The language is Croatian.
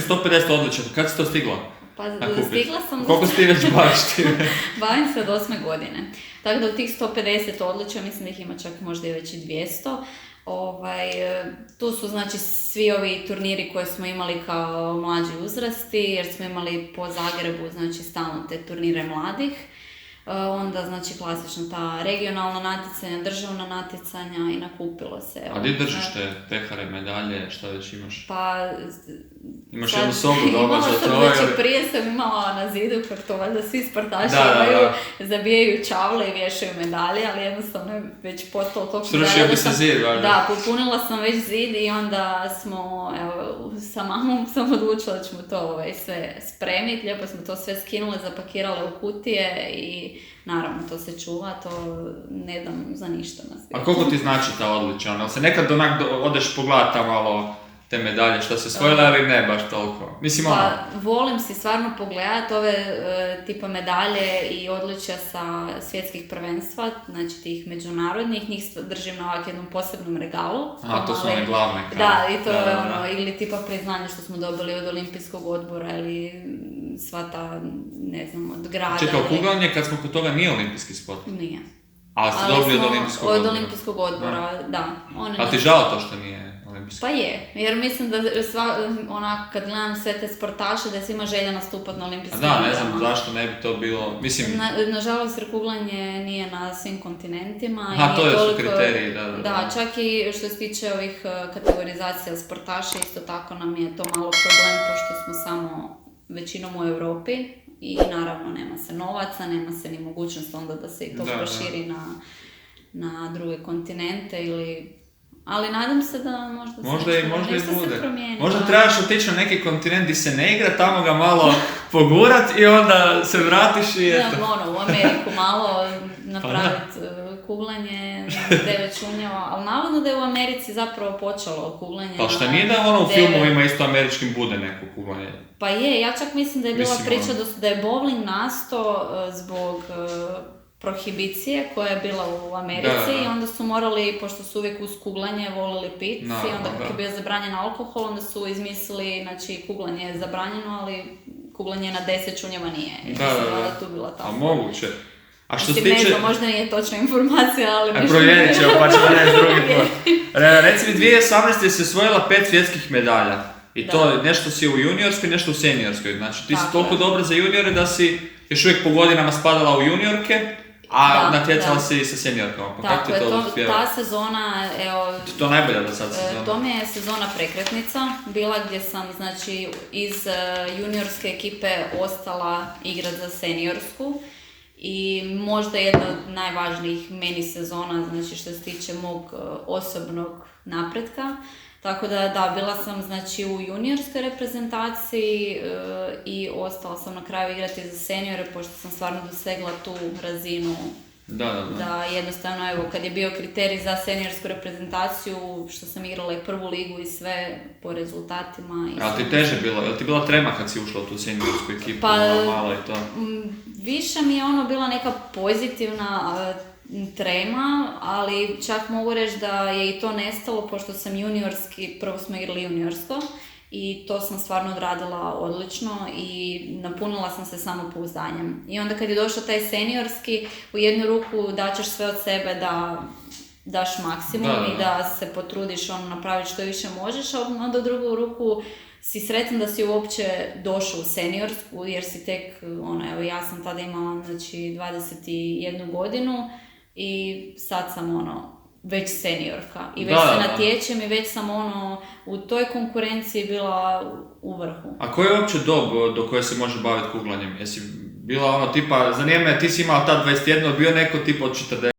150 odličja, kad si to stigla? Pa stigla sam... Koliko si ti već baviš ti? Bavim se od 8. godine. Tako da u tih 150 odličja, mislim da ih ima čak možda i već i 200. Tu su znači svi ovi turniri koje smo imali kao mlađi uzrasti, jer smo imali po Zagrebu znači stalno te turnire mladih. Onda znači klasično ta regionalna natjecanja, državna natjecanja i nakupilo se. A gdje držiš te pehare, medalje, šta već imaš? Pa... Imaš jednu sobu doma za to? Znači prije sam imala na zidu, kako to valjda svi sportaši imaju, zabijaju čavle i vješaju medalje, ali jednostavno je već postalo toliko srušio bi se zid, valjda. Da, popunila sam već zid i onda smo, evo, sa mamom sam odlučila da ćemo to sve spremiti, lijepo smo to sve skinule, zapakirale u kutije i naravno to se čuva, to ne dam za ništa na svijetu. A koliko ti znači ta odličja? Jel se nekad onak odeš pogledati malo te medalje što se osvojila ili ne baš toliko? Mislim, pa volim si stvarno pogledati ove tipa medalje i odličja sa svjetskih prvenstva, znači tih međunarodnih, njih držim na ovak jednom posebnom regalu. A, to su one glavne. Da, i to je ono, ili tipa priznanje što smo dobili od Olimpijskog odbora ili sva ta, ne znam, od grada. Čekaj, kuglanje kad smo kod toga nije olimpijski sport? Nije. Ali ste dobili od Olimpijskog odbora? Od Olimpijskog odbora, da. A ti žao to što nije? Pa je, jer mislim da kad gledam sve te sportaše, da je svima želja nastupati na olimpijskim igrama. Da, ne znam zašto ne bi to bilo, mislim... Nažalost, jer kuglanje nije na svim kontinentima. A, to su kriteriji, da. Da, čak i što se tiče ovih kategorizacija sportaša, isto tako nam je to malo problem, pošto smo samo većinom u Europi i naravno nema se novaca, nema se ni mogućnost onda da se i to proširi na druge kontinente ili... Ali nadam se da možda nešto se promijeni. Možda trebaš otići na neki kontinent gdje se ne igra, tamo ga malo pogurat i onda se vratiš i eto. Da, u Ameriku malo napraviti kuglanje, 9 čunjeva, ali navodno da je u Americi zapravo počelo kuglanje. Pa šta nije da u filmovima isto američkim bude neko kuglanje? Pa je, ja čak mislim da je bila priča da je bowling nastao zbog... prohibicije koja je bila u Americi i onda su morali, pošto su uvijek uz kuglanje volili pit i onda kako je bio zabranjen alkohol, onda su izmislili, znači kuglanje je zabranjeno, ali kuglanje na 10 čunjeva nije. Da tu bila ta. A moguće. A što se tiče... Ne znam, možda nije točna informacija, ali... Provjerit ćemo, pa ćemo reći drugi put. Reci mi, 2018. si osvojila 5 svjetskih medalja. I to nešto si u juniorskoj, nešto u seniorskoj. Znači ti si toliko dobra za juniore da si još uvijek po godinama spadala u juniorke, a natjecala si sa seniorkama. Pa kako ti to uspjeva? Ta sezona, evo... To je najbolja do sad sezona. To mi je sezona prekretnica, bila gdje sam, znači, iz juniorske ekipe ostala igrat za seniorsku. I možda jedna od najvažnijih meni sezona, znači što se tiče mog osobnog napretka. Tako da, bila sam znači u juniorskoj reprezentaciji i ostala sam na kraju igrati za seniore, pošto sam stvarno dosegla tu razinu. Da jednostavno, evo, kad je bio kriterij za seniorsku reprezentaciju, što sam igrala i prvu ligu i sve po rezultatima. Ali ti teže bilo? Je li ti bila trema kad si ušla u tu seniorsku ekipu? Pa, malo i to? Više mi je bila neka pozitivna trema, ali čak mogu reći da je i to nestalo, pošto sam juniorski, prvo smo igrali juniorsko i to sam stvarno odradila odlično i napunila sam se samopouzdanjem. I onda kad je došao taj seniorski, u jednu ruku daćeš sve od sebe da daš maksimum i da se potrudiš napraviti što više možeš, a onda u drugu ruku si sretan da si uopće došao u seniorsku, jer si tek, evo ja sam tada imala znači 21 godinu i sad sam već seniorka i već se natječem i već sam u toj konkurenciji bila u vrhu. A koji je uopće dob do koje se može baviti kuglanjem? Jesi bila tipa, zanima me, ti si imala tad 21, bio neko tipa od 40?